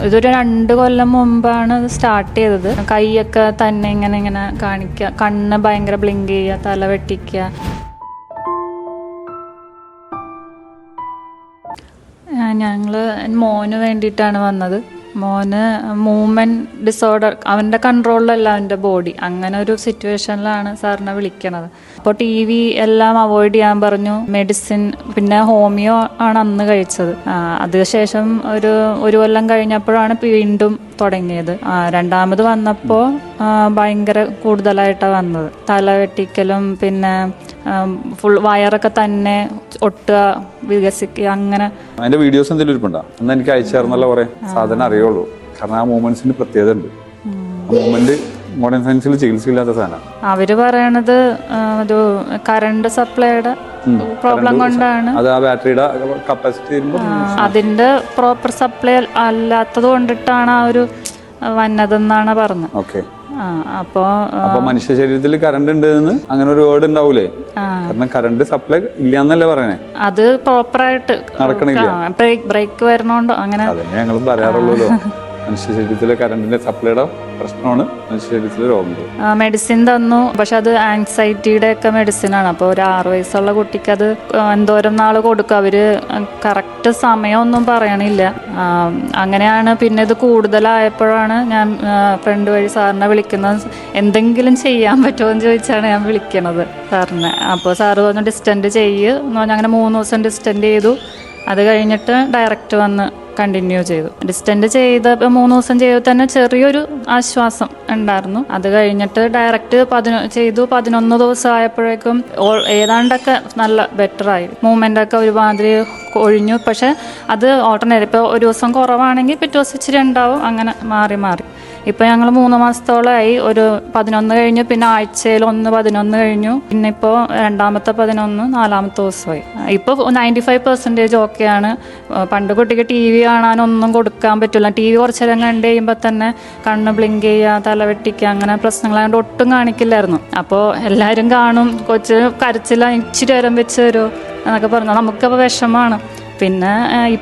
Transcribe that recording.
ഇതൊരു 2 കൊല്ലം മുമ്പാണ് ഇത് സ്റ്റാർട്ട് ചെയ്തത്. കൈയൊക്കെ തന്നെ ഇങ്ങനെ കാണിക്കുക, കണ്ണ് ഭയങ്കര ബ്ലിങ്ക് ചെയ്യുക, തല വെട്ടിക്കുക. ഞങ്ങൾ മോന് വേണ്ടിയിട്ടാണ് വന്നത്. മോന് മൂവ്മെൻറ്റ് ഡിസോർഡർ, അവൻ്റെ കൺട്രോളിലല്ല അവൻ്റെ ബോഡി. അങ്ങനെ ഒരു സിറ്റുവേഷനിലാണ് സാറിനെ വിളിക്കണത്. അപ്പോൾ TV എല്ലാം അവോയ്ഡ് ചെയ്യാൻ പറഞ്ഞു. മെഡിസിൻ പിന്നെ ഹോമിയോ ആണ് അന്ന് കഴിച്ചത്. അതിനുശേഷം ഒരു കൊല്ലം കഴിഞ്ഞപ്പോഴാണ് വീണ്ടും തുടങ്ങിയത്. രണ്ടാമത് വന്നപ്പോൾ ഭയങ്കര കൂടുതലായിട്ടാണ് വന്നത്. തല വെട്ടിക്കലും പിന്നെ ഫുൾ വയറൊക്കെ തന്നെ ഒട്ടുക, വികസിക്കുക, അങ്ങനെ. അതിന്റെ വീഡിയോസ് എന്തെങ്കിലും ഇരിപ്പുണ്ടോ? അന്ന് എനിക്ക് അയച്ചു തരുന്നല്ല കുറെ സാധനം അറിയുള്ളൂ. കാരണം ആ മൂവ്മെന്റ്സിന് പ്രത്യേകത ഉണ്ട്. മൂവ്മെന്റ് മോഡേൺ സയൻസിൽ ചികിത്സയില്ലാത്ത സാധനം. അവര് പറയണത് ഒരു കറണ്ട് സപ്ലൈയുടെ പ്രോബ്ലം കൊണ്ടാണ്. അത് ആ ബാറ്ററിയുടെ കപ്പാസിറ്റി അതിന്റെ പ്രോപ്പർ സപ്ലൈ അല്ലാത്തത് കൊണ്ടിട്ടാണ് ആ ഒരു വന്നതെന്നാണ് പറഞ്ഞത്. ഓക്കെ. അപ്പൊ മനുഷ്യ ശരീരത്തിൽ കറണ്ട് ഉണ്ട് എന്ന് അങ്ങനെ ഒരു വേർഡ് ഉണ്ടാവൂലേ? കാരണം കറണ്ട് സപ്ലൈ ഇല്ലാന്നല്ലേ പറയണേ. അത് പ്രോപ്പറായിട്ട് നടക്കണില്ല. ബ്രേക്ക് വരണോണ്ടോ അങ്ങനെ അതന്നെ ഞങ്ങളും പറയാറുള്ളൂ. മനുഷ്യ ശരീരത്തിലെ കറണ്ടിന്റെ സപ്ലൈയുടെ പ്രശ്നമാണ് മനുഷ്യ ശരീരത്തിലെ രോഗങ്ങൾ. മെഡിസിൻ തന്നു. പക്ഷെ അത് ആൻസൈറ്റിയുടെ ഒക്കെ മെഡിസിനാണ്. അപ്പോൾ ഒരു 6 വയസ്സുള്ള കുട്ടിക്ക് അത് എന്തോരം നാള് കൊടുക്കും. അവര് കറക്റ്റ് സമയമൊന്നും പറയണില്ല. അങ്ങനെയാണ്. പിന്നെ ഇത് കൂടുതലായപ്പോഴാണ് ഞാൻ ഫ്രണ്ട് വഴി സാറിനെ വിളിക്കുന്നത്. എന്തെങ്കിലും ചെയ്യാൻ പറ്റുമോ എന്ന് ചോദിച്ചാണ് ഞാൻ വിളിക്കണത് സാറിനെ. അപ്പോൾ സാറ് പറഞ്ഞു ഡിസ്റ്റൻറ്റ് എന്ന് പറഞ്ഞാൽ അങ്ങനെ 3 ദിവസം ഡിസ്റ്റൻറ്റ് ചെയ്തു. അത് കഴിഞ്ഞിട്ട് ഡയറക്റ്റ് വന്ന് കണ്ടിന്യൂ ചെയ്തു. ഡിസ്റ്റൻറ്റ് ചെയ്ത് 3 ദിവസം ചെയ്ത് തന്നെ ചെറിയൊരു ആശ്വാസം ഉണ്ടായിരുന്നു. അത് കഴിഞ്ഞിട്ട് ഡയറക്റ്റ് ചെയ്തു. 11 ദിവസം ആയപ്പോഴേക്കും ഏതാണ്ടൊക്കെ നല്ല ബെറ്ററായി. മൂവ്മെൻ്റ് ഒക്കെ ഒരുമാതിരി ഒഴിഞ്ഞു. പക്ഷെ അത് ഓൾട്ടർനേറ്റ്, ഇപ്പോൾ ഒരു ദിവസം കുറവാണെങ്കിൽ പിറ്റേ ദിവസം ഇച്ചിരി ഉണ്ടാവും. അങ്ങനെ മാറി. ഇപ്പോൾ ഞങ്ങൾ 3 മാസത്തോളമായി. ഒരു 11 കഴിഞ്ഞു, പിന്നെ ആഴ്ചയിൽ 11 കഴിഞ്ഞു, പിന്നെ ഇപ്പോൾ രണ്ടാമത്തെ 11, 4ാമത്തെ ദിവസമായി. ഇപ്പോൾ 95% ഓക്കെയാണ്. പണ്ട് കുട്ടിക്ക് TV കാണാനൊന്നും കൊടുക്കാൻ പറ്റില്ല. TV കുറച്ച് നേരം കണ്ടു കഴിയുമ്പോൾ തന്നെ കണ്ണ് ബ്ലിങ്ക് ചെയ്യുക, തല വെട്ടിക്കുക, അങ്ങനെ പ്രശ്നങ്ങളായതുകൊണ്ട് ഒട്ടും കാണിക്കില്ലായിരുന്നു. അപ്പോൾ എല്ലാവരും കാണും, കൊച്ച് കരച്ചില്ല, ഇച്ചിരി നേരം വെച്ച് തരുമോ എന്നൊക്കെ പറഞ്ഞു. നമുക്കപ്പോൾ വിഷമമാണ്. പിന്നെ